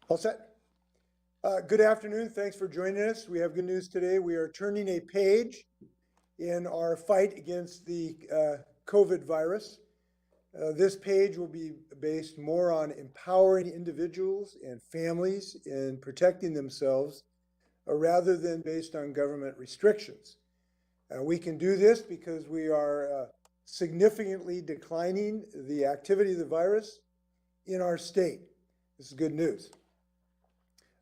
All set? Good afternoon. Thanks for joining us. We have good news today. We are turning a page in our fight against the COVID virus. This page will be based more on empowering individuals and families in protecting themselves rather than based on government restrictions. We can do this because we are significantly declining the activity of the virus in our state. This is good news.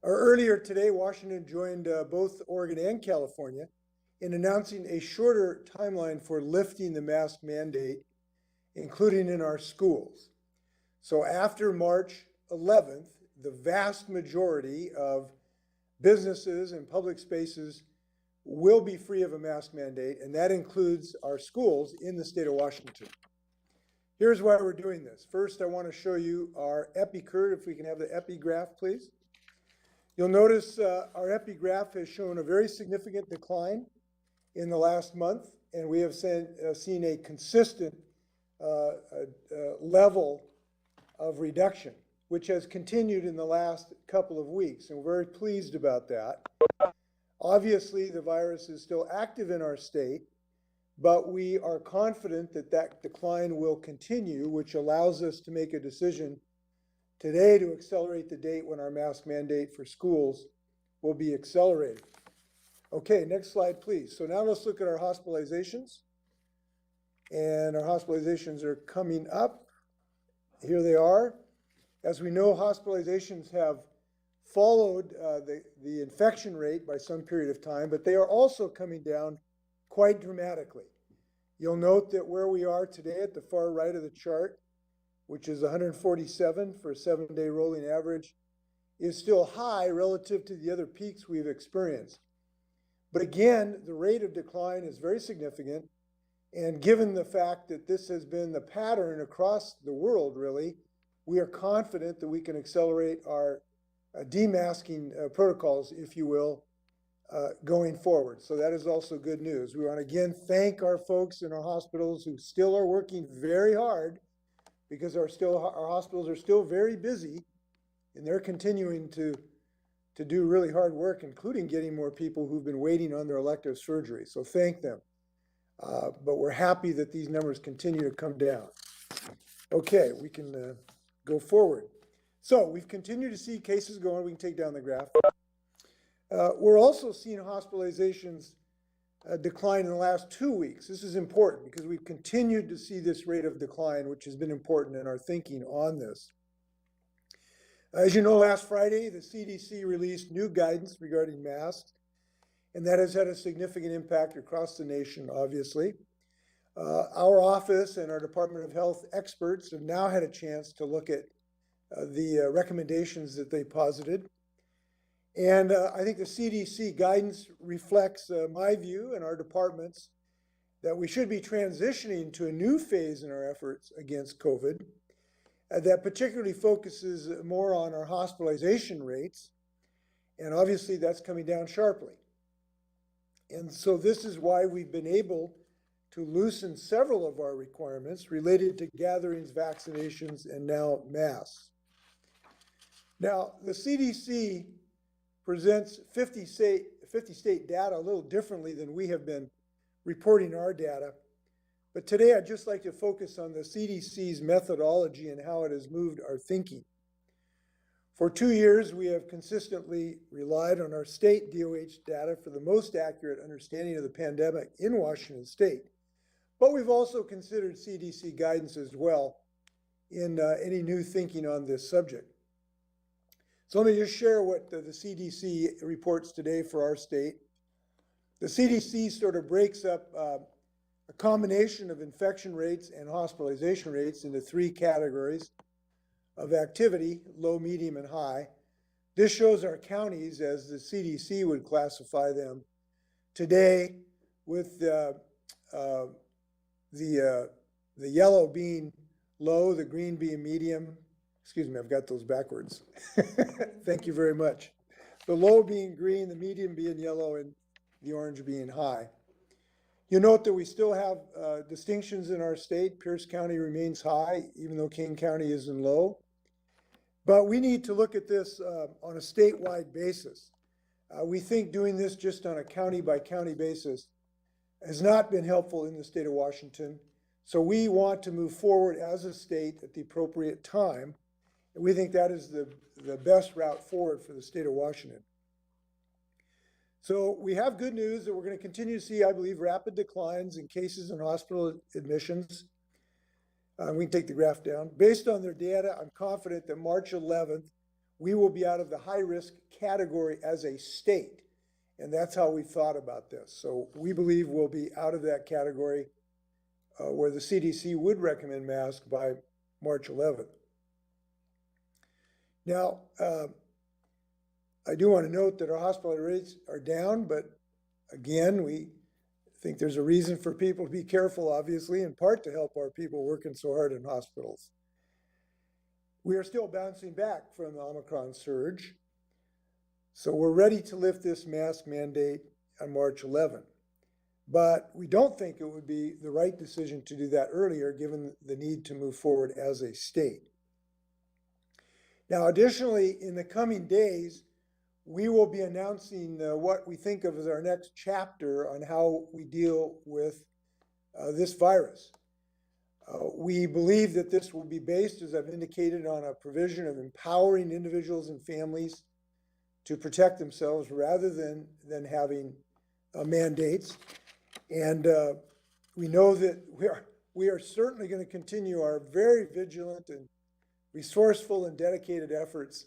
Earlier today, Washington joined both Oregon and California in announcing a shorter timeline for lifting the mask mandate, including in our schools. So after March 11th, the vast majority of businesses and public spaces will be free of a mask mandate, and that includes our schools in the state of Washington. Here's why we're doing this. First, I want to show you our epi curve. If we can have the epi graph, please. You'll notice our epi graph has shown a very significant decline in the last month, and we have seen a consistent level of reduction, which has continued in the last couple of weeks, and we're very pleased about that. Obviously, the virus is still active in our state, but we are confident that that decline will continue, which allows us to make a decision today to accelerate the date when our mask mandate for schools will be accelerated. Okay, next slide, please. So now let's look at our hospitalizations. And our hospitalizations are coming up. Here they are. As we know, hospitalizations have followed the infection rate by some period of time, but they are also coming down quite dramatically. You'll note that where we are today at the far right of the chart, which is 147 for a 7-day rolling average, is still high relative to the other peaks we've experienced. But again, the rate of decline is very significant. And given the fact that this has been the pattern across the world, really, we are confident that we can accelerate our demasking protocols, if you will, going forward. So that is also good news. We want to again thank our folks in our hospitals who still are working very hard, because our hospitals are still very busy, and they're continuing to do really hard work, including getting more people who've been waiting on their elective surgery. So thank them. But we're happy that these numbers continue to come down. Okay, we can go forward. So we've continued to see cases going. We can take down the graph. We're also seeing hospitalizations decline in the last 2 weeks. This is important because we've continued to see this rate of decline, which has been important in our thinking on this. As you know, last Friday, the CDC released new guidance regarding masks, and that has had a significant impact across the nation, obviously. Our office and our Department of Health experts have now had a chance to look at the recommendations that they posited. And I think the CDC guidance reflects my view and our departments that we should be transitioning to a new phase in our efforts against COVID that particularly focuses more on our hospitalization rates. And obviously that's coming down sharply. And so this is why we've been able to loosen several of our requirements related to gatherings, vaccinations, and now masks. Now, the CDC presents 50 state data a little differently than we have been reporting our data. But today I'd just like to focus on the CDC's methodology and how it has moved our thinking. For 2 years, we have consistently relied on our state DOH data for the most accurate understanding of the pandemic in Washington state. But we've also considered CDC guidance as well in any new thinking on this subject. So let me just share what the CDC reports today for our state. The CDC sort of breaks up a combination of infection rates and hospitalization rates into 3 categories of activity: low, medium, and high. This shows our counties as the CDC would classify them today, with the yellow being low, the green being medium. Excuse me, I've got those backwards. Thank you very much. The low being green, the medium being yellow, and the orange being high. You'll note that we still have distinctions in our state. Pierce County remains high, even though King County is in low. But we need to look at this on a statewide basis. We think doing this just on a county by county basis has not been helpful in the state of Washington. So we want to move forward as a state at the appropriate time. And we think that is the best route forward for the state of Washington. So we have good news that we're going to continue to see, I believe, rapid declines in cases and hospital admissions. We can take the graph down. Based on their data, I'm confident that March 11th, we will be out of the high-risk category as a state. And that's how we thought about this. So we believe we'll be out of that category where the CDC would recommend masks by March 11th. Now, I do want to note that our hospital rates are down, but again, we think there's a reason for people to be careful, obviously, in part to help our people working so hard in hospitals. We are still bouncing back from the Omicron surge, so we're ready to lift this mask mandate on March 11th. But we don't think it would be the right decision to do that earlier, given the need to move forward as a state. Now, additionally, in the coming days, we will be announcing what we think of as our next chapter on how we deal with this virus. We believe that this will be based, as I've indicated, on a provision of empowering individuals and families to protect themselves rather than having mandates. And we know that we are certainly going to continue our very vigilant and resourceful and dedicated efforts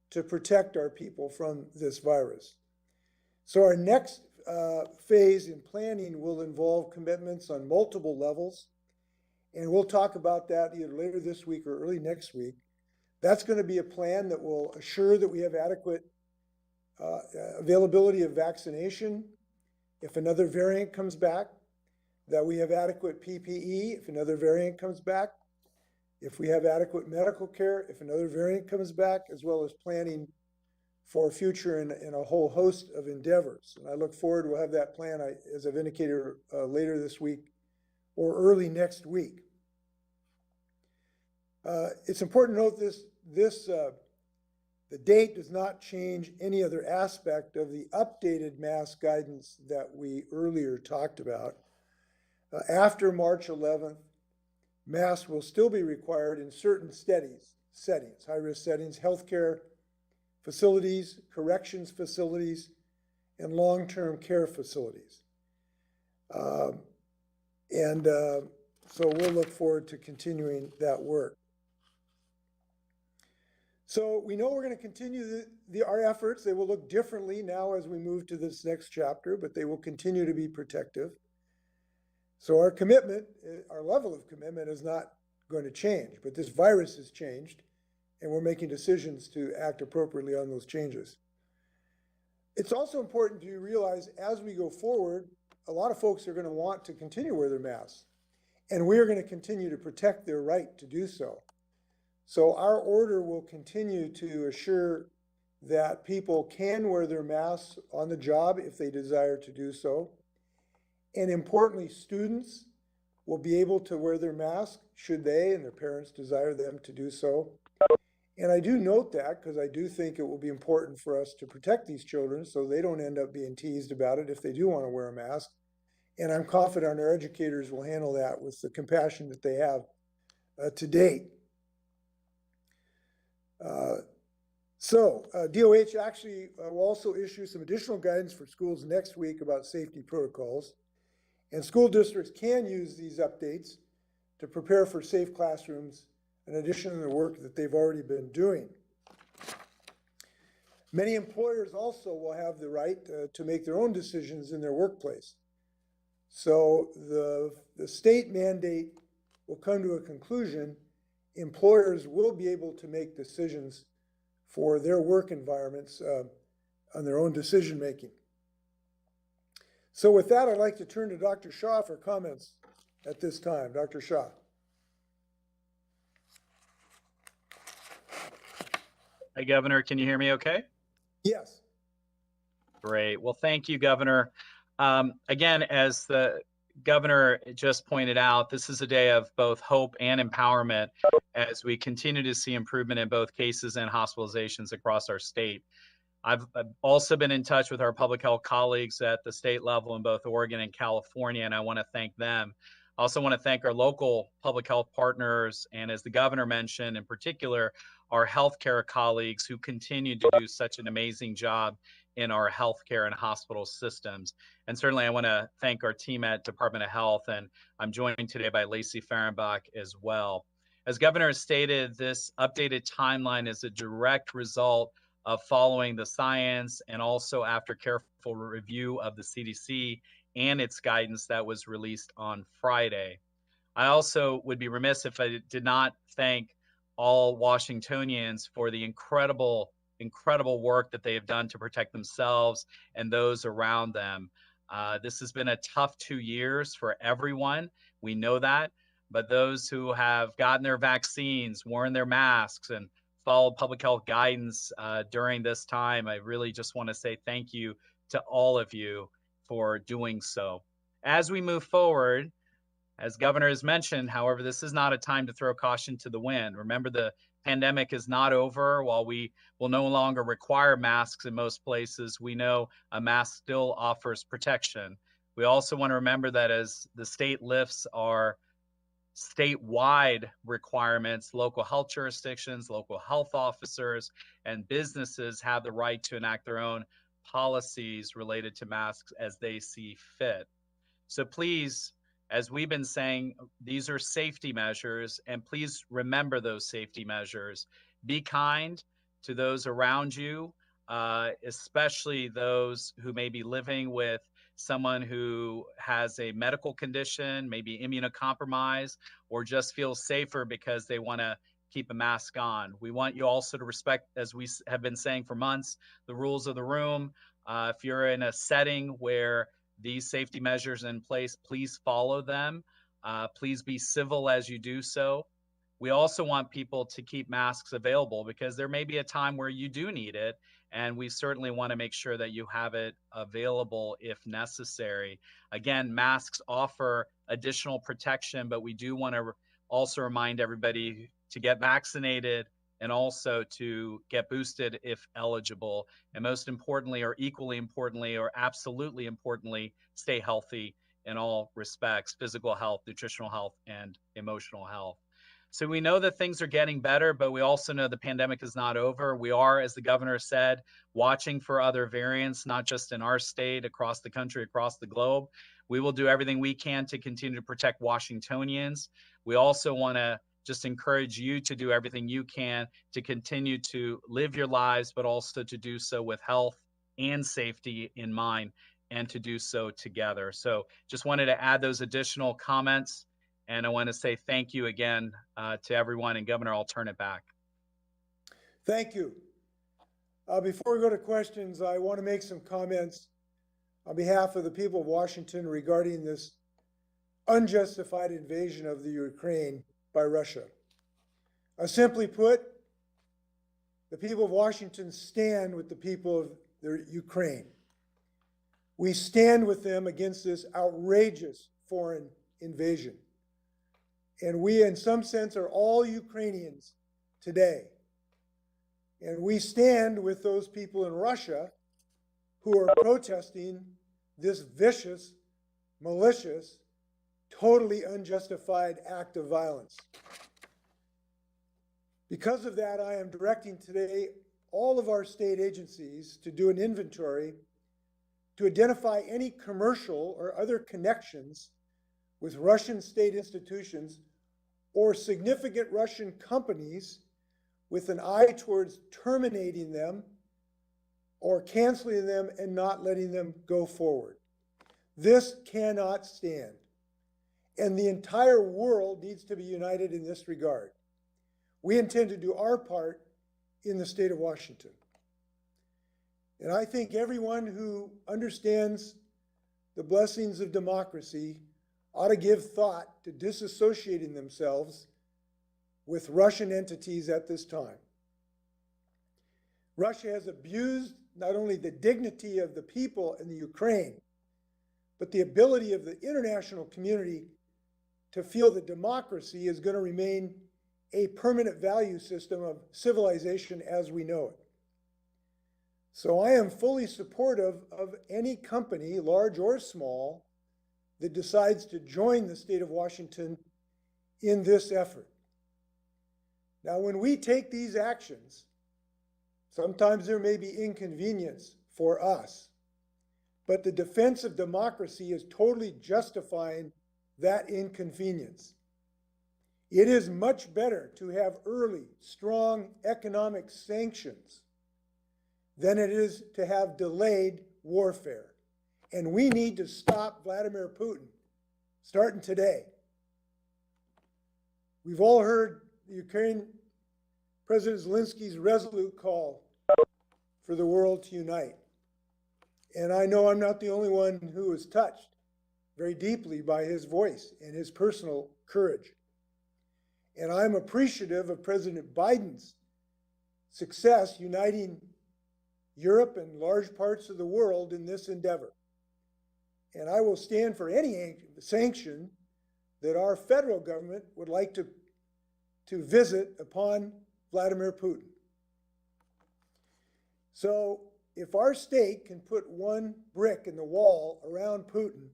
to protect our people from this virus. So our next phase in planning will involve commitments on multiple levels, and we'll talk about that either later this week or early next week. That's going to be a plan that will assure that we have adequate availability of vaccination if another variant comes back, that we have adequate PPE if another variant comes back, if we have adequate medical care, if another variant comes back, as well as planning for future in a whole host of endeavors. And I look forward, we'll have that plan, as I've indicated, later this week or early next week. It's important to note the date does not change any other aspect of the updated mask guidance that we earlier talked about. After March 11th, masks will still be required in certain settings, high-risk settings, healthcare facilities, corrections facilities, and long-term care facilities. So we'll look forward to continuing that work. So we know we're going to continue our efforts. They will look differently now as we move to this next chapter, but they will continue to be protective. So our commitment, our level of commitment is not going to change, but this virus has changed, and we're making decisions to act appropriately on those changes. It's also important to realize as we go forward, a lot of folks are going to want to continue to wear their masks, and we're going to continue to protect their right to do so. So our order will continue to assure that people can wear their masks on the job if they desire to do so. And importantly, students will be able to wear their mask should they and their parents desire them to do so. And I do note that because I do think it will be important for us to protect these children so they don't end up being teased about it if they do want to wear a mask. And I'm confident our educators will handle that with the compassion that they have to date. DOH actually will also issue some additional guidance for schools next week about safety protocols. And school districts can use these updates to prepare for safe classrooms in addition to the work that they've already been doing. Many employers also will have the right to make their own decisions in their workplace. So the state mandate will come to a conclusion. Employers will be able to make decisions for their work environments on their own decision making. So with that, I'd like to turn to Dr. Shaw for comments at this time. Dr. Shaw. Hi, Governor. Can you hear me okay? Yes. Great. Well, thank you, Governor. Again, as the Governor just pointed out, this is a day of both hope and empowerment as we continue to see improvement in both cases and hospitalizations across our state. I've also been in touch with our public health colleagues at the state level in both Oregon and California, and I want to thank them. I also want to thank our local public health partners, and as the governor mentioned, in particular, our healthcare colleagues who continue to do such an amazing job in our healthcare and hospital systems. And certainly I want to thank our team at Department of Health, and I'm joined today by Lacey Fahrenbach as well. As Governor has stated, this updated timeline is a direct result of following the science and also after careful review of the CDC and its guidance that was released on Friday. I also would be remiss if I did not thank all Washingtonians for the incredible work that they have done to protect themselves and those around them. This has been a tough 2 years for everyone. We know that. But those who have gotten their vaccines, worn their masks, and followed public health guidance during this time, I really just want to say thank you to all of you for doing so. As we move forward, as Governor has mentioned, however, this is not a time to throw caution to the wind. Remember, the pandemic is not over. While we will no longer require masks in most places, we know a mask still offers protection. We also want to remember that as the state lifts our statewide requirements, local health jurisdictions, local health officers, and businesses have the right to enact their own policies related to masks as they see fit. So please, as we've been saying, these are safety measures, and please remember those safety measures. Be kind to those around you, especially those who may be living with someone who has a medical condition, maybe immunocompromised, or just feels safer because they want to keep a mask on. We want you also to respect, as we have been saying for months, the rules of the room. If you're in a setting where these safety measures in place, please follow them. Please be civil as you do so. We also want people to keep masks available because there may be a time where you do need it, and we certainly want to make sure that you have it available if necessary. Again, masks offer additional protection, but we do want to also remind everybody to get vaccinated and also to get boosted if eligible. And most importantly, or equally importantly, or absolutely importantly, stay healthy in all respects: physical health, nutritional health, and emotional health. So we know that things are getting better, but we also know the pandemic is not over. We are, as the governor said, watching for other variants, not just in our state, across the country, across the globe. We will do everything we can to continue to protect Washingtonians. We also want to just encourage you to do everything you can to continue to live your lives, but also to do so with health and safety in mind, and to do so together. So just wanted to add those additional comments. And I want to say thank you again to everyone. And Governor, I'll turn it back. Thank you. Before we go to questions, I want to make some comments on behalf of the people of Washington regarding this unjustified invasion of the Ukraine by Russia. Simply put, the people of Washington stand with the people of the Ukraine. We stand with them against this outrageous foreign invasion. And we, in some sense, are all Ukrainians today. And we stand with those people in Russia who are protesting this vicious, malicious, totally unjustified act of violence. Because of that, I am directing today all of our state agencies to do an inventory to identify any commercial or other connections with Russian state institutions or significant Russian companies with an eye towards terminating them or canceling them and not letting them go forward. This cannot stand. And the entire world needs to be united in this regard. We intend to do our part in the state of Washington. And I think everyone who understands the blessings of democracy ought to give thought to disassociating themselves with Russian entities at this time. Russia has abused not only the dignity of the people in the Ukraine, but the ability of the international community to feel that democracy is going to remain a permanent value system of civilization as we know it. So I am fully supportive of any company, large or small, that decides to join the state of Washington in this effort. Now, when we take these actions, sometimes there may be inconvenience for us, but the defense of democracy is totally justifying that inconvenience. It is much better to have early, strong economic sanctions than it is to have delayed warfare. And we need to stop Vladimir Putin, starting today. We've all heard Ukraine President Zelensky's resolute call for the world to unite. And I know I'm not the only one who was touched very deeply by his voice and his personal courage. And I'm appreciative of President Biden's success uniting Europe and large parts of the world in this endeavor. And I will stand for any sanction that our federal government would like to visit upon Vladimir Putin. So if our state can put one brick in the wall around Putin,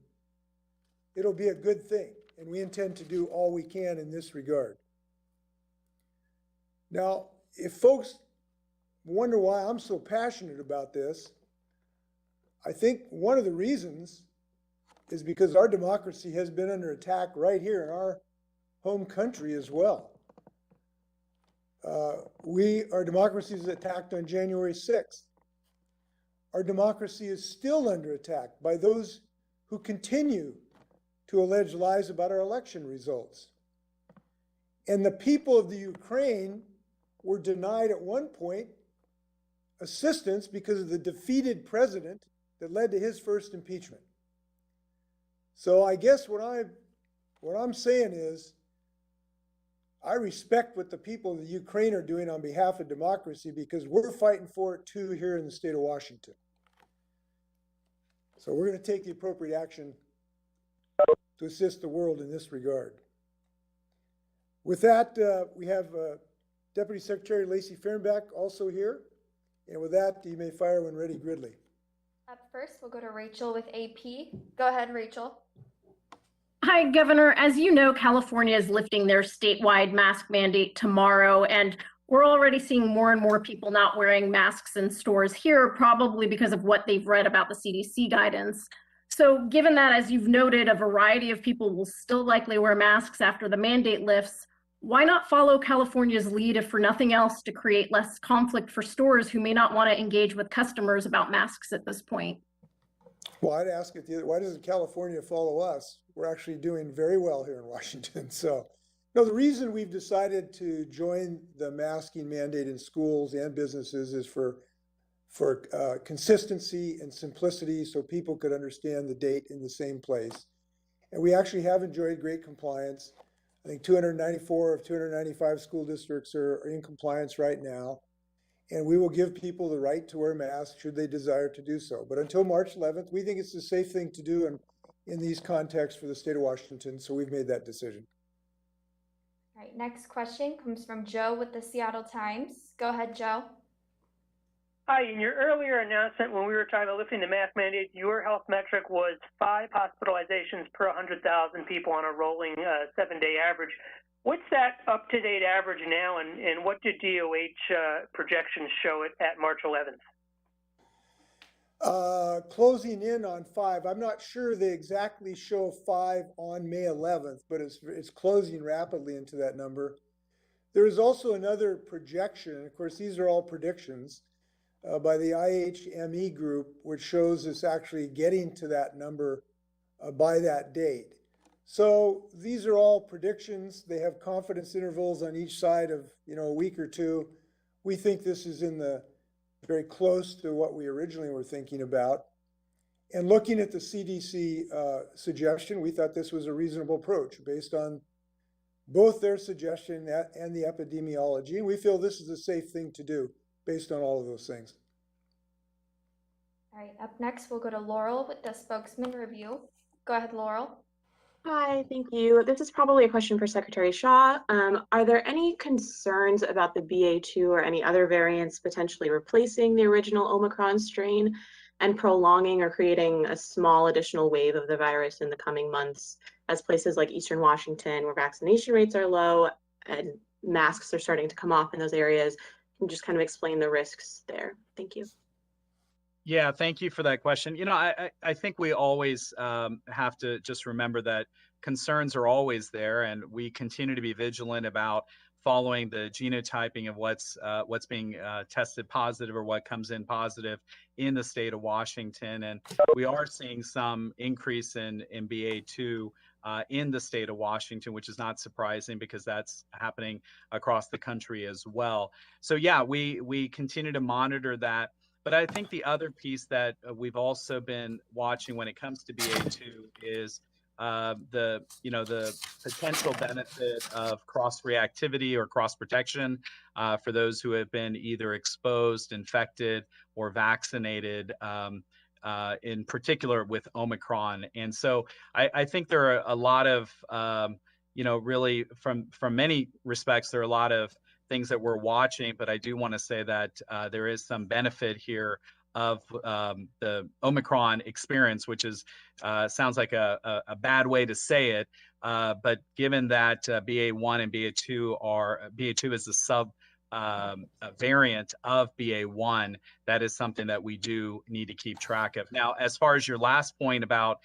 it'll be a good thing. And we intend to do all we can in this regard. Now, if folks wonder why I'm so passionate about this, I think one of the reasons is because our democracy has been under attack right here in our home country as well. Our democracy was attacked on January 6th. Our democracy is still under attack by those who continue to allege lies about our election results. And the people of the Ukraine were denied at one point assistance because of the defeated president that led to his first impeachment. So I guess what I'm saying is, I respect what the people of the Ukraine are doing on behalf of democracy because we're fighting for it too here in the state of Washington. So we're going to take the appropriate action to assist the world in this regard. With that, we have Deputy Secretary Lacey Fehrenbach also here. And with that, you may fire when ready, Gridley. Up first, we'll go to Rachel with AP. Go ahead, Rachel. Hi, Governor. As you know, California is lifting their statewide mask mandate tomorrow, and we're already seeing more and more people not wearing masks in stores here, probably because of what they've read about the CDC guidance. So given that, as you've noted, a variety of people will still likely wear masks after the mandate lifts, why not follow California's lead, if for nothing else, to create less conflict for stores who may not want to engage with customers about masks at this point? Well, I'd ask it, why doesn't California follow us? We're actually doing very well here in Washington. So, no, the reason we've decided to join the masking mandate in schools and businesses is for consistency and simplicity so people could understand the date in the same place. And we actually have enjoyed great compliance. I think 294 of 295 school districts are in compliance right now. And we will give people the right to wear masks should they desire to do so. But until March 11th, we think it's a safe thing to do in these contexts for the state of Washington. So we've made that decision. All right, next question comes from Joe with the Seattle Times. Go ahead, Joe. Hi, in your earlier announcement when we were talking about lifting the mask mandate, your health metric was 5 hospitalizations per 100,000 people on a rolling 7-day average. What's that up-to-date average now, and what did DOH projections show it at March 11th? Closing in on 5. I'm not sure they exactly show 5 on May 11th, but it's closing rapidly into that number. There is also another projection. Of course, these are all predictions by the IHME group, which shows us actually getting to that number by that date. So these are all predictions. They have confidence intervals on each side of, a week or two. We think this is very close to what we originally were thinking about. And looking at the CDC suggestion, we thought this was a reasonable approach based on both their suggestion and the epidemiology. And we feel this is a safe thing to do based on all of those things. All right, up next, we'll go to Laurel with the Spokesman Review. Go ahead, Laurel. Hi, thank you. This is probably a question for Secretary Shaw. Are there any concerns about the BA.2 or any other variants potentially replacing the original Omicron strain and prolonging or creating a small additional wave of the virus in the coming months as places like Eastern Washington, where vaccination rates are low and masks are starting to come off in those areas? Can you just kind of explain the risks there? Thank you. Yeah, thank you for that question. I think we always have to just remember that concerns are always there, and we continue to be vigilant about following the genotyping of what's being tested positive or what comes in positive in the state of Washington. And we are seeing some increase in BA.2 in the state of Washington, which is not surprising because that's happening across the country as well. So yeah, we continue to monitor that. But I think the other piece that we've also been watching when it comes to BA.2 is the potential benefit of cross-reactivity or cross-protection for those who have been either exposed, infected, or vaccinated, in particular with Omicron. And so I think there are a lot of, really from many respects, there are a lot of things that we're watching, but I do want to say that there is some benefit here of the Omicron experience, which is sounds like a bad way to say it, but given that BA.1 and BA.2 is a sub variant of BA.1, that is something that we do need to keep track of. Now, as far as your last point about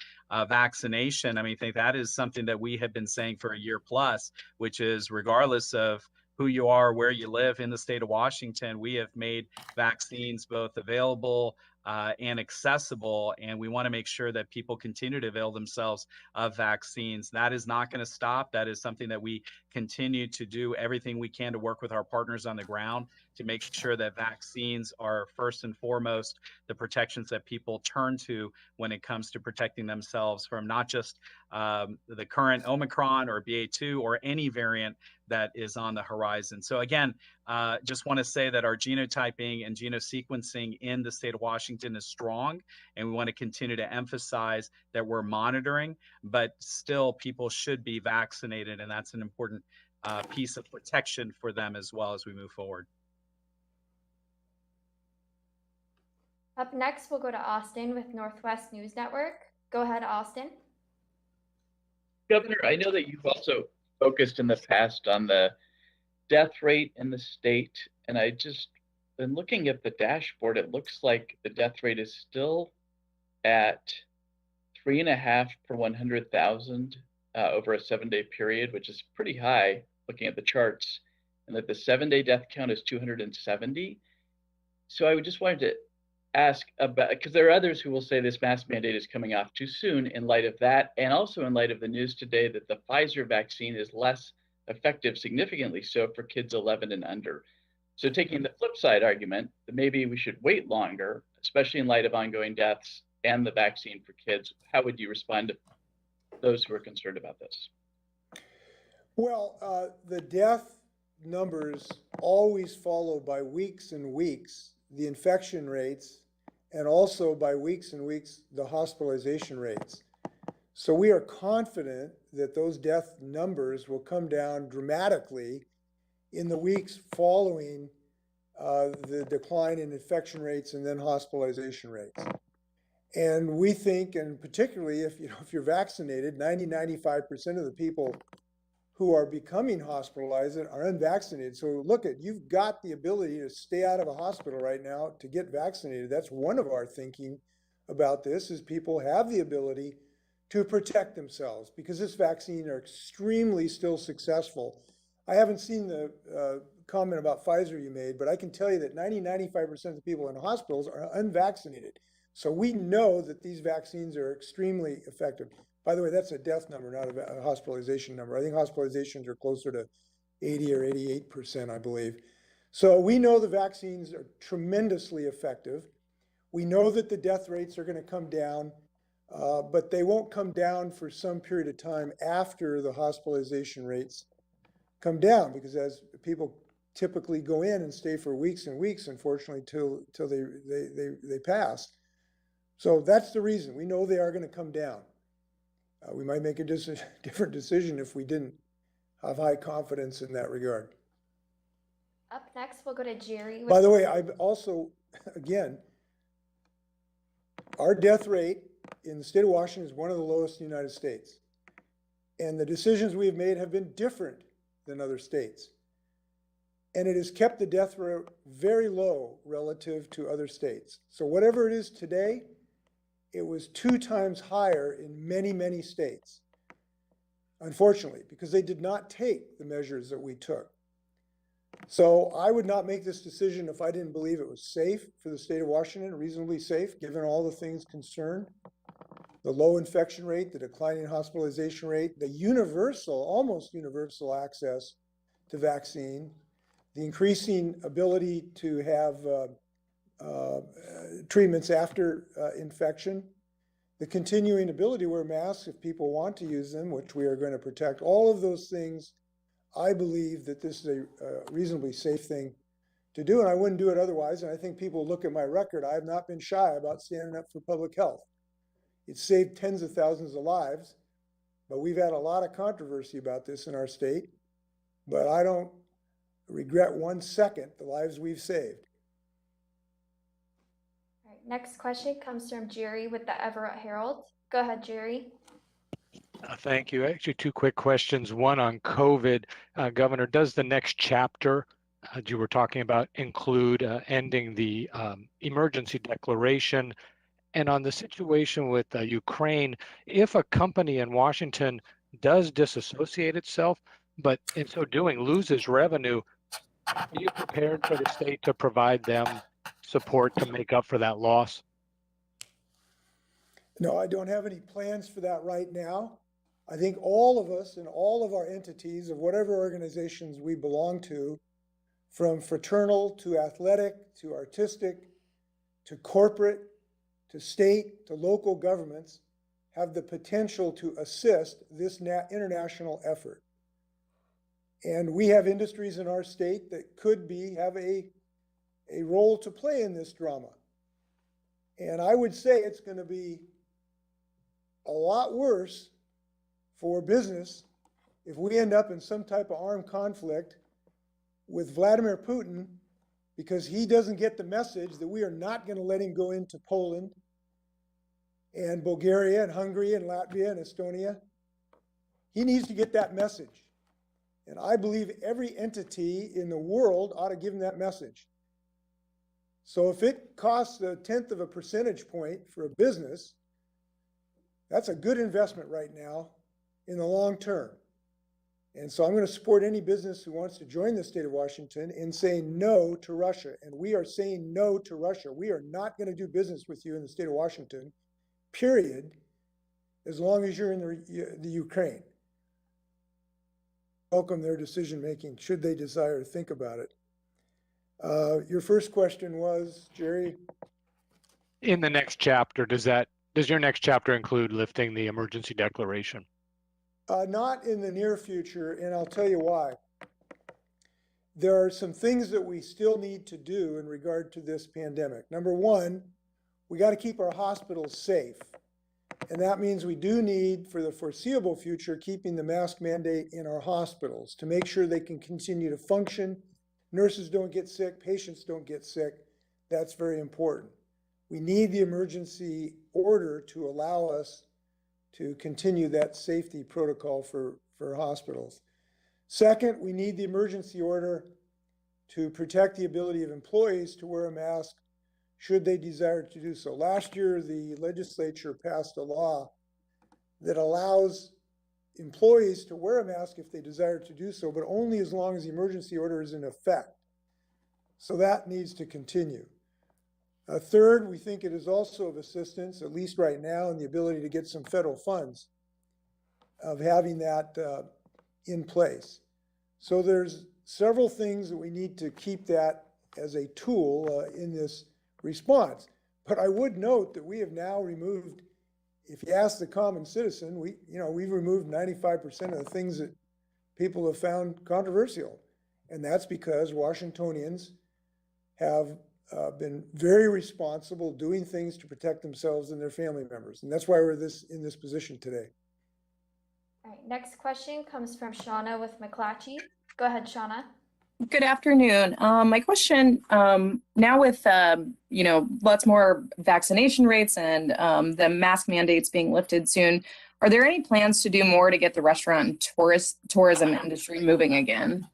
vaccination, I think that is something that we have been saying for a year plus, which is regardless of who you are, where you live in the state of Washington, we have made vaccines both available and accessible, and we want to make sure that people continue to avail themselves of vaccines. That is not going to stop. That is something that we continue to do everything we can to work with our partners on the ground to make sure that vaccines are first and foremost the protections that people turn to when it comes to protecting themselves from not just the current Omicron or BA.2 or any variant that is on the horizon. So again, just want to say that our genotyping and genosequencing in the state of Washington is strong, and we want to continue to emphasize that we're monitoring, but still people should be vaccinated, and that's an important piece of protection for them as well as we move forward. Up next, we'll go to Austin with Northwest News Network. Go ahead, Austin. Governor, I know that you've also focused in the past on the death rate in the state, and I just been looking at the dashboard. It looks like the death rate is still at 3.5 per 100,000 over a 7-day period, which is pretty high looking at the charts, and that the 7-day death count is 270. So I just wanted to ask about, because there are others who will say this mask mandate is coming off too soon in light of that, and also in light of the news today that the Pfizer vaccine is less effective, significantly so, for kids 11 and under. So taking the flip side argument that maybe we should wait longer, especially in light of ongoing deaths and the vaccine for kids, how would you respond to those who are concerned about this? Well, the death numbers always follow by weeks and weeks the infection rates, and also by weeks and weeks the hospitalization rates. So we are confident that those death numbers will come down dramatically in the weeks following the decline in infection rates and then hospitalization rates. And we think, and particularly if you're vaccinated, 95% of the people who are becoming hospitalized are unvaccinated. So look, you've got the ability to stay out of a hospital right now to get vaccinated. That's one of our thinking about this, is people have the ability to protect themselves because this vaccine are extremely still successful. I haven't seen the comment about Pfizer you made, but I can tell you that 95% of the people in hospitals are unvaccinated. So we know that these vaccines are extremely effective. By the way, that's a death number, not a hospitalization number. I think hospitalizations are closer to 80 or 88%, I believe. So we know the vaccines are tremendously effective. We know that the death rates are going to come down, but they won't come down for some period of time after the hospitalization rates come down, because as people typically go in and stay for weeks and weeks, unfortunately, till they pass. So that's the reason. We know they are going to come down. We might make a different decision if we didn't have high confidence in that regard. Up next, we'll go to Jerry. By the way, I've also, again, our death rate in the state of Washington is one of the lowest in the United States. And the decisions we've made have been different than other states. And it has kept the death rate very low relative to other states. So whatever it is today, it was 2 times higher in many, many states, unfortunately, because they did not take the measures that we took. So I would not make this decision if I didn't believe it was safe for the state of Washington, reasonably safe, given all the things concerned. The low infection rate, the declining hospitalization rate, the universal, almost universal access to vaccine, the increasing ability to have treatments after infection, the continuing ability to wear masks if people want to use them, which we are going to protect. All of those things, I believe that this is a reasonably safe thing to do, and I wouldn't do it otherwise. And I think people look at my record. I have not been shy about standing up for public health. It's saved tens of thousands of lives, but we've had a lot of controversy about this in our state. But I don't regret 1 second the lives we've saved. All right, next question comes from Jerry with the Everett Herald. Go ahead, Jerry. Thank you. Actually, 2 quick questions. One on COVID. Governor, does the next chapter you were talking about include ending the emergency declaration? And on the situation with Ukraine, if a company in Washington does disassociate itself, but in so doing loses revenue, are you prepared for the state to provide them support to make up for that loss? No, I don't have any plans for that right now. I think all of us and all of our entities of whatever organizations we belong to, from fraternal to athletic to artistic to corporate to state to local governments, have the potential to assist this international effort. And we have industries in our state that could have a role to play in this drama. And I would say it's going to be a lot worse for business if we end up in some type of armed conflict with Vladimir Putin, because he doesn't get the message that we are not going to let him go into Poland and Bulgaria and Hungary and Latvia and Estonia. He needs to get that message. And I believe every entity in the world ought to give him that message. So if it costs 1/10 of a percentage point for a business, that's a good investment right now in the long term. And so I'm going to support any business who wants to join the state of Washington in saying no to Russia. And we are saying no to Russia. We are not going to do business with you in the state of Washington, period, as long as you're in the Ukraine. Welcome their decision making, should they desire to think about it. Your first question was, Jerry? In the next chapter, does your next chapter include lifting the emergency declaration? Not in the near future, and I'll tell you why. There are some things that we still need to do in regard to this pandemic. Number one, we got to keep our hospitals safe. And that means we do need, for the foreseeable future, keeping the mask mandate in our hospitals to make sure they can continue to function. Nurses don't get sick, patients don't get sick. That's very important. We need the emergency order to allow us to continue that safety protocol for hospitals. Second, we need the emergency order to protect the ability of employees to wear a mask should they desire to do so. Last year, the legislature passed a law that allows employees to wear a mask if they desire to do so, but only as long as the emergency order is in effect. So that needs to continue. Third, we think it is also of assistance, at least right now, in the ability to get some federal funds of having that in place. So there's several things that we need to keep that as a tool in this response. But I would note that we have now removed, if you ask the common citizen, we've removed 95% of the things that people have found controversial. And that's because Washingtonians have been very responsible, doing things to protect themselves and their family members. And that's why we're in this position today. All right, next question comes from Shauna with McClatchy. Go ahead, Shauna. Good afternoon. My question, now with, lots more vaccination rates and the mask mandates being lifted soon, are there any plans to do more to get the restaurant and tourism industry moving again?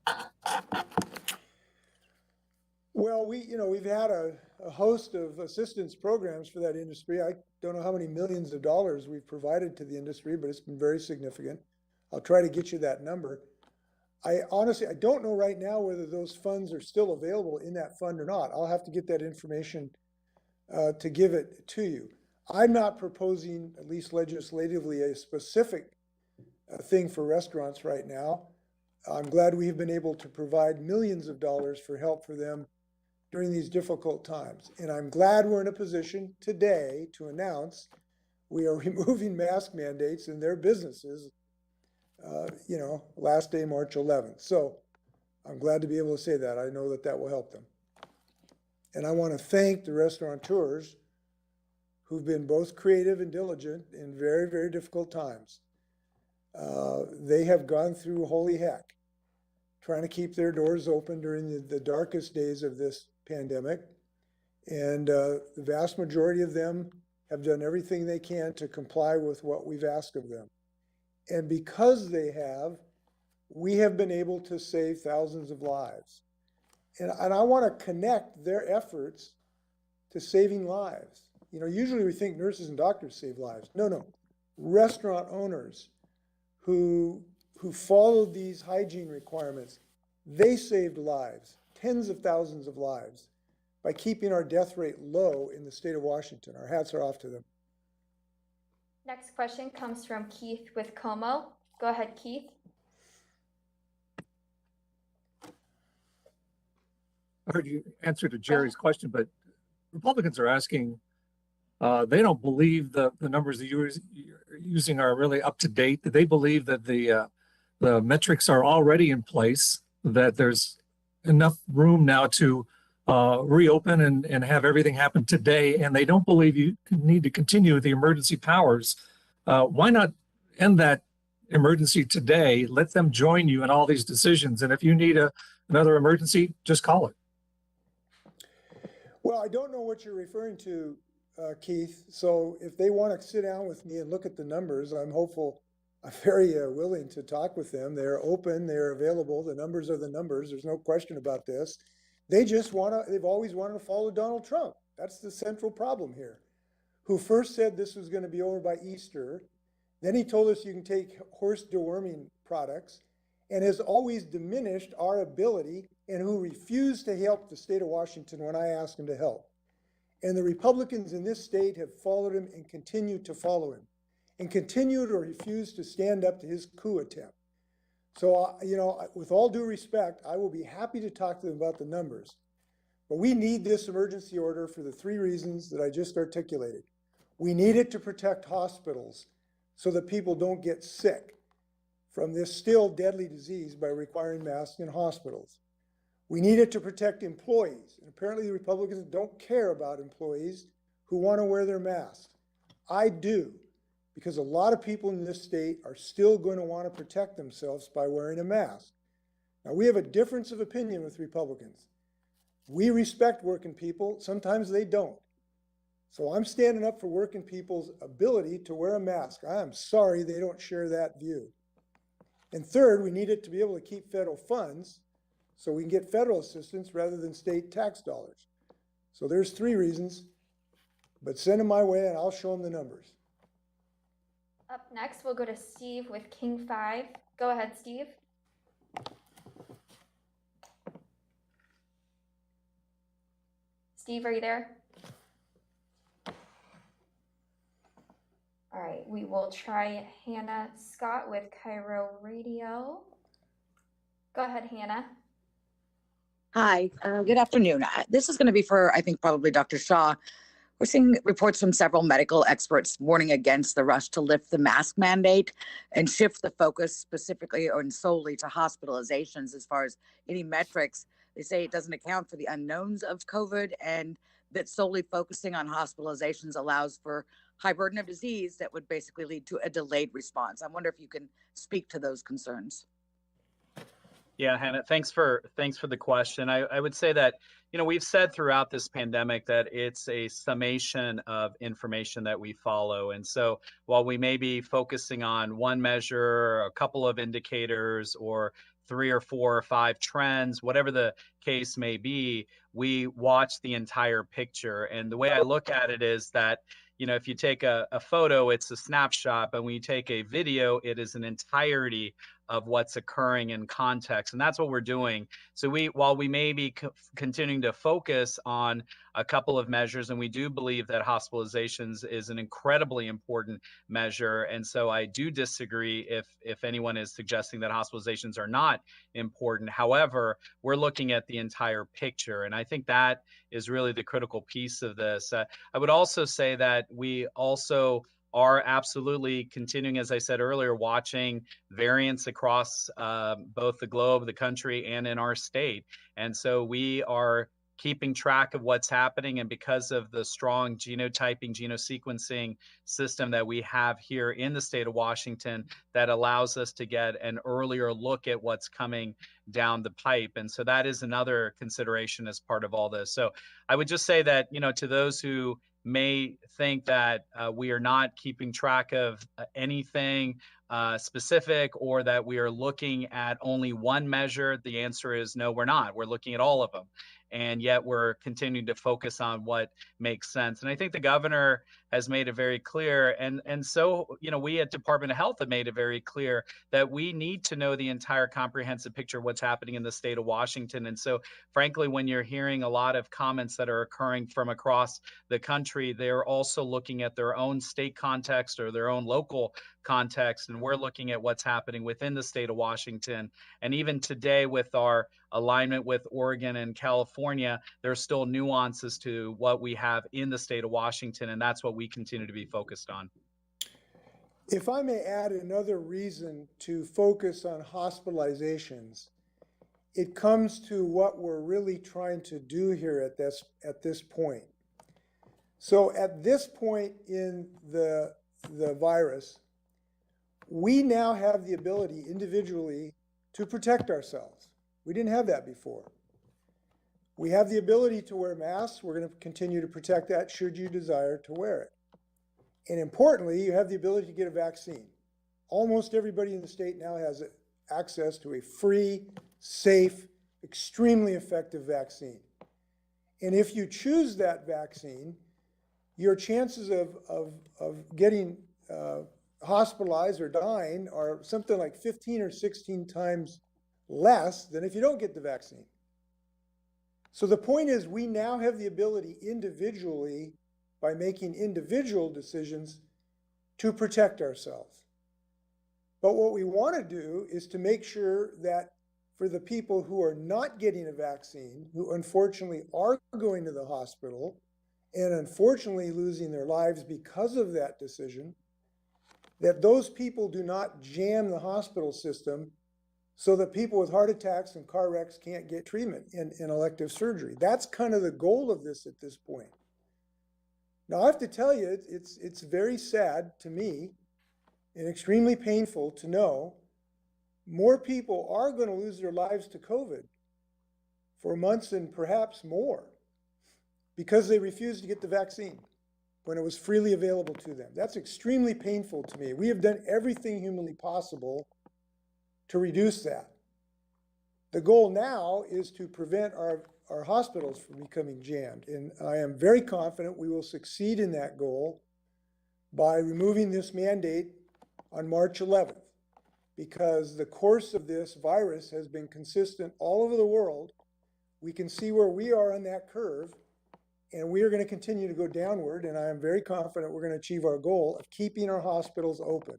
Well, we've had a host of assistance programs for that industry. I don't know how many millions of dollars we've provided to the industry, but it's been very significant. I'll try to get you that number. I don't know right now whether those funds are still available in that fund or not. I'll have to get that information to give it to you. I'm not proposing, at least legislatively, a specific thing for restaurants right now. I'm glad we've been able to provide millions of dollars for help for them during these difficult times. And I'm glad we're in a position today to announce we are removing mask mandates in their businesses, last day, March 11th. So I'm glad to be able to say that. I know that that will help them. And I want to thank the restaurateurs who've been both creative and diligent in very, very difficult times. They have gone through holy heck, trying to keep their doors open during the darkest days of this pandemic. And the vast majority of them have done everything they can to comply with what we've asked of them. And because they have, we have been able to save thousands of lives. And I want to connect their efforts to saving lives. Usually we think nurses and doctors save lives. No. Restaurant owners who followed these hygiene requirements, they saved lives, tens of thousands of lives, by keeping our death rate low in the state of Washington. Our hats are off to them. Next question comes from Keith with Como. Go ahead, Keith. I heard you answer to Jerry's question, but Republicans are asking, they don't believe the numbers that you're using are really up to date. They believe that the metrics are already in place, that there's enough room now to reopen and have everything happen today. And they don't believe you need to continue with the emergency powers. Why not end that emergency today? Let them join you in all these decisions. And if you need another emergency, just call it. Well, I don't know what you're referring to, Keith. So if they want to sit down with me and look at the numbers, I'm hopeful. I'm very willing to talk with them. They're open, they're available. The numbers are the numbers. There's no question about this. They've always wanted to follow Donald Trump. That's the central problem here, who first said this was going to be over by Easter. Then he told us you can take horse deworming products, and has always diminished our ability, and who refused to help the state of Washington when I asked him to help. And the Republicans in this state have followed him and continue to follow him, and continue to refuse to stand up to his coup attempt. So, with all due respect, I will be happy to talk to them about the numbers. But we need this emergency order for the three reasons that I just articulated. We need it to protect hospitals so that people don't get sick from this still deadly disease by requiring masks in hospitals. We need it to protect employees. And apparently the Republicans don't care about employees who want to wear their masks. I do, because a lot of people in this state are still going to want to protect themselves by wearing a mask. Now, we have a difference of opinion with Republicans. We respect working people. Sometimes they don't. So I'm standing up for working people's ability to wear a mask. I am sorry they don't share that view. And third, we need it to be able to keep federal funds so we can get federal assistance rather than state tax dollars. So there's three reasons, but send them my way and I'll show them the numbers. Up next, we'll go to Steve with King 5. Go ahead, Steve. Steve, are you there? All right, we will try Hannah Scott with Cairo Radio. Go ahead, Hannah. Hi, good afternoon. This is going to be for, I think, probably Dr. Shaw. We're seeing reports from several medical experts warning against the rush to lift the mask mandate and shift the focus specifically or solely to hospitalizations as far as any metrics. They say it doesn't account for the unknowns of COVID, and that solely focusing on hospitalizations allows for high burden of disease that would basically lead to a delayed response. I wonder if you can speak to those concerns. Yeah, Hannah, thanks for the question. I would say that, we've said throughout this pandemic that it's a summation of information that we follow. And so while we may be focusing on one measure, a couple of indicators, or 3 or 4 or 5 trends, whatever the case may be, we watch the entire picture. And the way I look at it is that, if you take a photo, it's a snapshot, but when you take a video, it is an entirety of what's occurring in context. And that's what we're doing. So while we may be continuing to focus on a couple of measures, and we do believe that hospitalizations is an incredibly important measure. And so I do disagree if anyone is suggesting that hospitalizations are not important. However, we're looking at the entire picture. And I think that is really the critical piece of this. I would also say that we also are absolutely continuing, as I said earlier, watching variants across both the globe, the country, and in our state. And so we are keeping track of what's happening. And because of the strong genotyping, genosequencing system that we have here in the state of Washington, that allows us to get an earlier look at what's coming down the pipe. And so that is another consideration as part of all this. So I would just say that, to those who may think that we are not keeping track of anything specific, or that we are looking at only one measure, the answer is no, we're not. We're looking at all of them. And yet we're continuing to focus on what makes sense. And I think the governor has made it very clear. And so, we at Department of Health have made it very clear that we need to know the entire comprehensive picture of what's happening in the state of Washington. And so, frankly, when you're hearing a lot of comments that are occurring from across the country, they're also looking at their own state context or their own local context. And we're looking at what's happening within the state of Washington. And even today, with our alignment with Oregon and California, there's still nuances to what we have in the state of Washington. And that's what we continue to be focused on. If I may add another reason to focus on hospitalizations, it comes to what we're really trying to do here at this point. So at this point in the virus, we now have the ability individually to protect ourselves. We didn't have that before. We have the ability to wear masks. We're going to continue to protect that should you desire to wear it. And importantly, you have the ability to get a vaccine. Almost everybody in the state now has access to a free, safe, extremely effective vaccine. And if you choose that vaccine, your chances of getting hospitalized or dying are something like 15 or 16 times less than if you don't get the vaccine. So the point is, we now have the ability individually, by making individual decisions, to protect ourselves. But what we want to do is to make sure that for the people who are not getting a vaccine, who unfortunately are going to the hospital and unfortunately losing their lives because of that decision, that those people do not jam the hospital system so that people with heart attacks and car wrecks can't get treatment in elective surgery. That's kind of the goal of this at this point. Now, I have to tell you, it's very sad to me and extremely painful to know more people are going to lose their lives to COVID for months and perhaps more because they refused to get the vaccine when it was freely available to them. That's extremely painful to me. We have done everything humanly possible to reduce that. The goal now is to prevent our hospitals from becoming jammed. And I am very confident we will succeed in that goal by removing this mandate on March 11th, because the course of this virus has been consistent all over the world. We can see where we are on that curve, and we are going to continue to go downward. And I am very confident we're going to achieve our goal of keeping our hospitals open.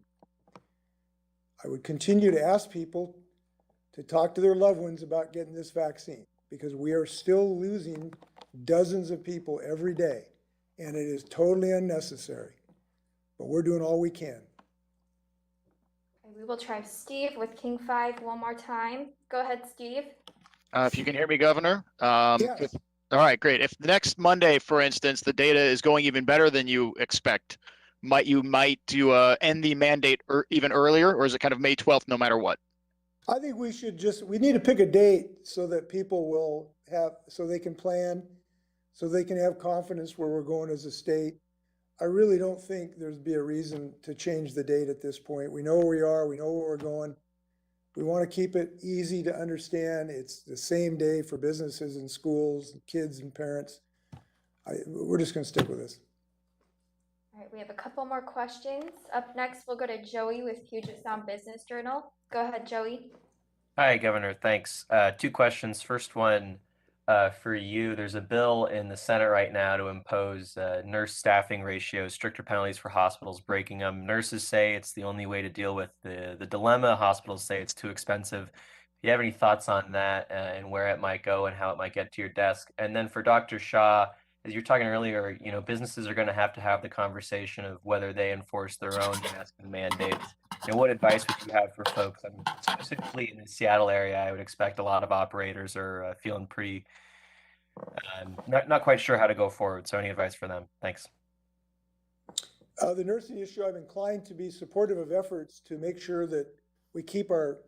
I would continue to ask people to talk to their loved ones about getting this vaccine, because we are still losing dozens of people every day, and it is totally unnecessary. But we're doing all we can. We will try Steve with King 5 one more time. Go ahead, Steve. If you can hear me, Governor. Yes. All right, great. If next Monday, for instance, the data is going even better than you expect, you might do end the mandate even earlier, or is it kind of May 12th no matter what? I think we need to pick a date so that people will so they can plan, so they can have confidence where we're going as a state. I really don't think there'd be a reason to change the date at this point. We know where we are, we know where we're going. We want to keep it easy to understand. It's the same day for businesses and schools, and kids and parents. We're just going to stick with this. All right, we have a couple more questions. Up next, we'll go to Joey with Puget Sound Business Journal. Go ahead, Joey. Hi, Governor. Thanks. Two questions. First one for you. There's a bill in the Senate right now to impose nurse staffing ratios, stricter penalties for hospitals breaking them. Nurses say it's the only way to deal with the dilemma. Hospitals say it's too expensive. Do you have any thoughts on that and where it might go and how it might get to your desk? And then for Dr. Shaw, as you were talking earlier, businesses are going to have the conversation of whether they enforce their own masking mandates. What advice would you have for folks? Specifically in the Seattle area, I would expect a lot of operators are feeling pretty, not quite sure how to go forward. So any advice for them? Thanks. The nursing issue, I'm inclined to be supportive of efforts to make sure that we keep our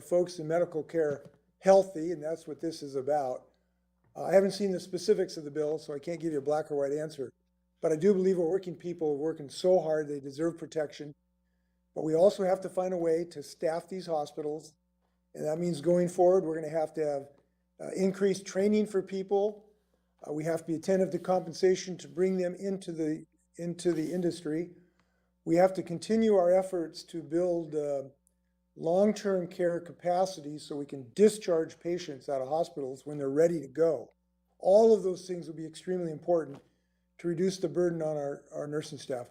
folks in medical care healthy, and that's what this is about. I haven't seen the specifics of the bill, so I can't give you a black or white answer. But I do believe our working people are working so hard, they deserve protection. But we also have to find a way to staff these hospitals. And that means going forward, we're going to have increased training for people. We have to be attentive to compensation to bring them into the industry. We have to continue our efforts to build long-term care capacity so we can discharge patients out of hospitals when they're ready to go. All of those things will be extremely important to reduce the burden on our nursing staff.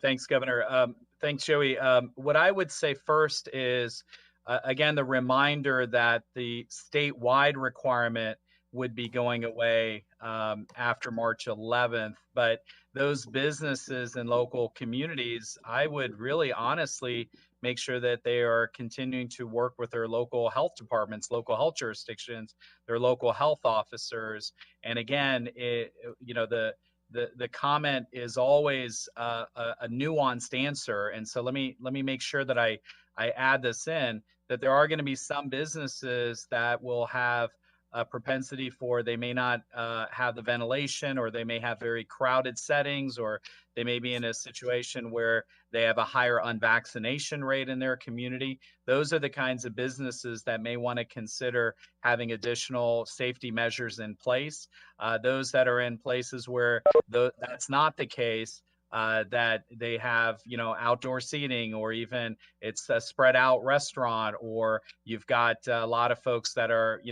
Thanks, Governor. Thanks, Joey. What I would say first is, again, the reminder that the statewide requirement would be going away after March 11th. But those businesses and local communities, I would really honestly make sure that they are continuing to work with their local health departments, local health jurisdictions, their local health officers. And again, the comment is always a nuanced answer. And so let me make sure that I add this in, that there are going to be some businesses that will have a propensity for, they may not have the ventilation, or they may have very crowded settings, or they may be in a situation where they have a higher unvaccination rate in their community. Those are the kinds of businesses that may want to consider having additional safety measures in place. Those that are in places where that's not the case, that they have, outdoor seating, or even it's a spread out restaurant, or you've got a lot of folks that are,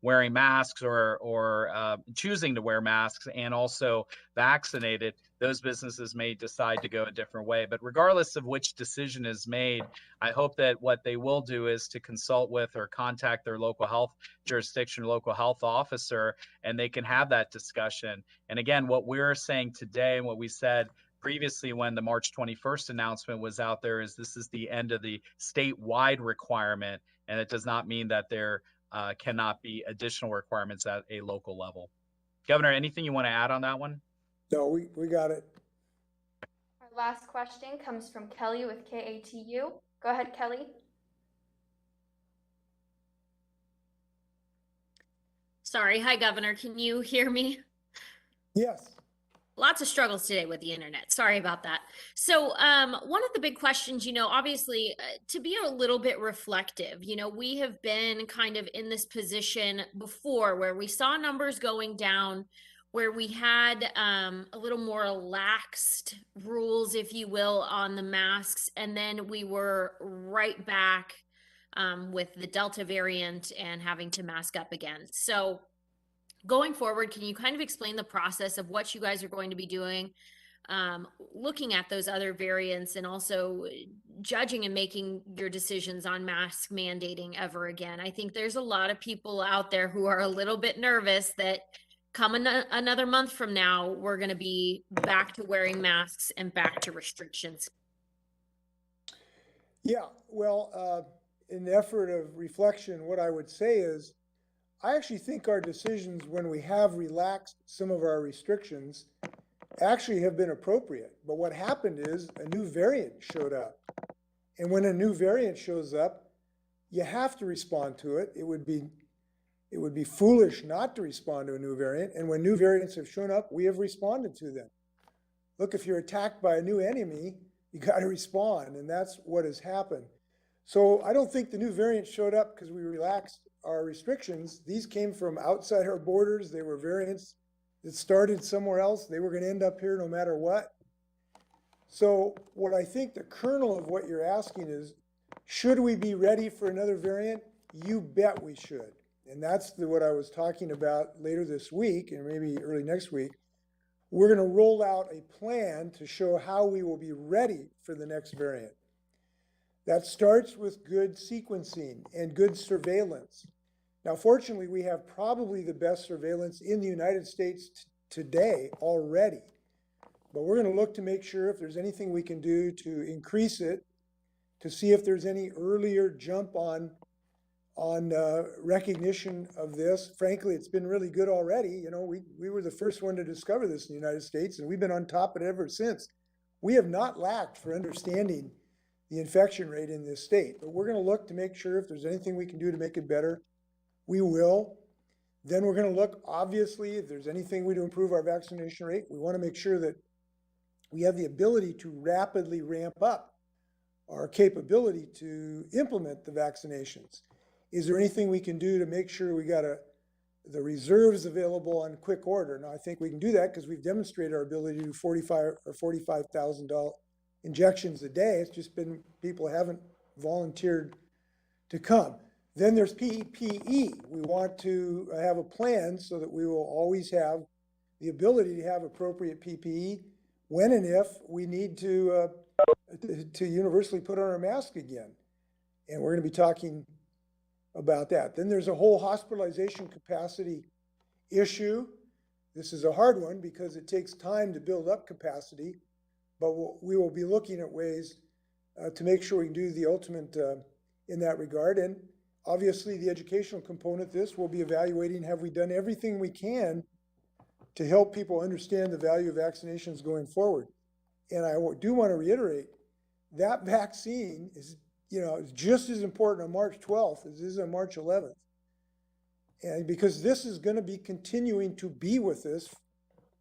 wearing masks or choosing to wear masks and also vaccinated. Those businesses may decide to go a different way. But regardless of which decision is made, I hope that what they will do is to consult with or contact their local health jurisdiction, local health officer, and they can have that discussion. And again, what we're saying today and what we said previously when the March 21st announcement was out there is this is the end of the statewide requirement, and it does not mean that there cannot be additional requirements at a local level. Governor, anything you want to add on that one? No, we got it. Our last question comes from Kelly with KATU. Go ahead, Kelly. Sorry. Hi, Governor. Can you hear me? Yes. Lots of struggles today with the internet. Sorry about that. So one of the big questions, obviously to be a little bit reflective, we have been kind of in this position before where we saw numbers going down, where we had a little more relaxed rules, if you will, on the masks. And then we were right back with the Delta variant and having to mask up again. So going forward, can you kind of explain the process of what you guys are going to be doing, looking at those other variants, and also judging and making your decisions on mask mandating ever again? I think there's a lot of people out there who are a little bit nervous that come another month from now, we're going to be back to wearing masks and back to restrictions. Yeah, well, in the effort of reflection, what I would say is I actually think our decisions when we have relaxed some of our restrictions actually have been appropriate. But what happened is a new variant showed up. And when a new variant shows up, you have to respond to it. It would be foolish not to respond to a new variant. And when new variants have shown up, we have responded to them. Look, if you're attacked by a new enemy, you got to respond. And that's what has happened. So I don't think the new variant showed up because we relaxed our restrictions. These came from outside our borders. They were variants that started somewhere else. They were going to end up here no matter what. So what I think the kernel of what you're asking is, should we be ready for another variant? You bet we should. And that's what I was talking about later this week and maybe early next week. We're going to roll out a plan to show how we will be ready for the next variant. That starts with good sequencing and good surveillance. Now, fortunately, we have probably the best surveillance in the United States today already. But we're going to look to make sure if there's anything we can do to increase it, to see if there's any earlier jump on recognition of this. Frankly, it's been really good already. You know, we were the first one to discover this in the United States, and we've been on top of it ever since. We have not lacked for understanding the infection rate in this state, but we're going to look to make sure if there's anything we can do to make it better, we will. Then we're going to look, obviously, if there's anything we do to improve our vaccination rate, we want to make sure that we have the ability to rapidly ramp up our capability to implement the vaccinations. Is there anything we can do to make sure we got the reserves available on quick order? Now, I think we can do that because we've demonstrated our ability to do 45,000 injections a day. It's just been people haven't volunteered to come. Then there's PPE. We want to have a plan so that we will always have the ability to have appropriate PPE when and if we need to universally put on our mask again. And we're going to be talking about that. Then there's a whole hospitalization capacity issue. This is a hard one because it takes time to build up capacity, but we will be looking at ways to make sure we can do the ultimate in that regard. And obviously the educational component of this, we'll be evaluating, have we done everything we can to help people understand the value of vaccinations going forward? And I do want to reiterate, that vaccine is, is just as important on March 12th as it is on March 11th. And because this is going to be continuing to be with us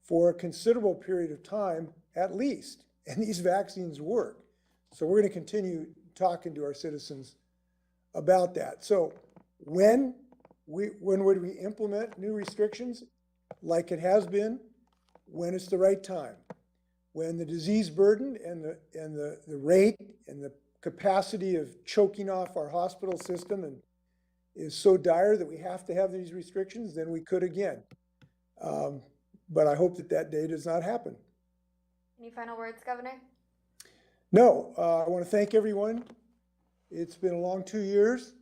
for a considerable period of time, at least. And these vaccines work. So we're going to continue talking to our citizens about that. So when would we implement new restrictions? Like it has been, when it's the right time. When the disease burden and the rate and the capacity of choking off our hospital system and is so dire that we have to have these restrictions, then we could again. But I hope that day does not happen. Any final words, Governor? No, I want to thank everyone. It's been a long 2 years.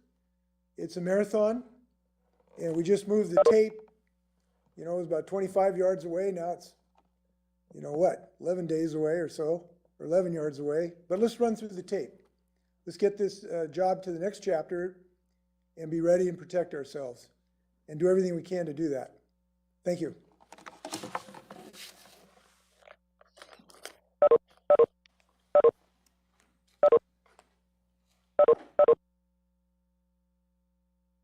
It's a marathon, and we just moved the tape. It was about 25 yards away. Now it's, 11 days away or so, or 11 yards away. But let's run through the tape. Let's get this job to the next chapter and be ready and protect ourselves and do everything we can to do that. Thank you.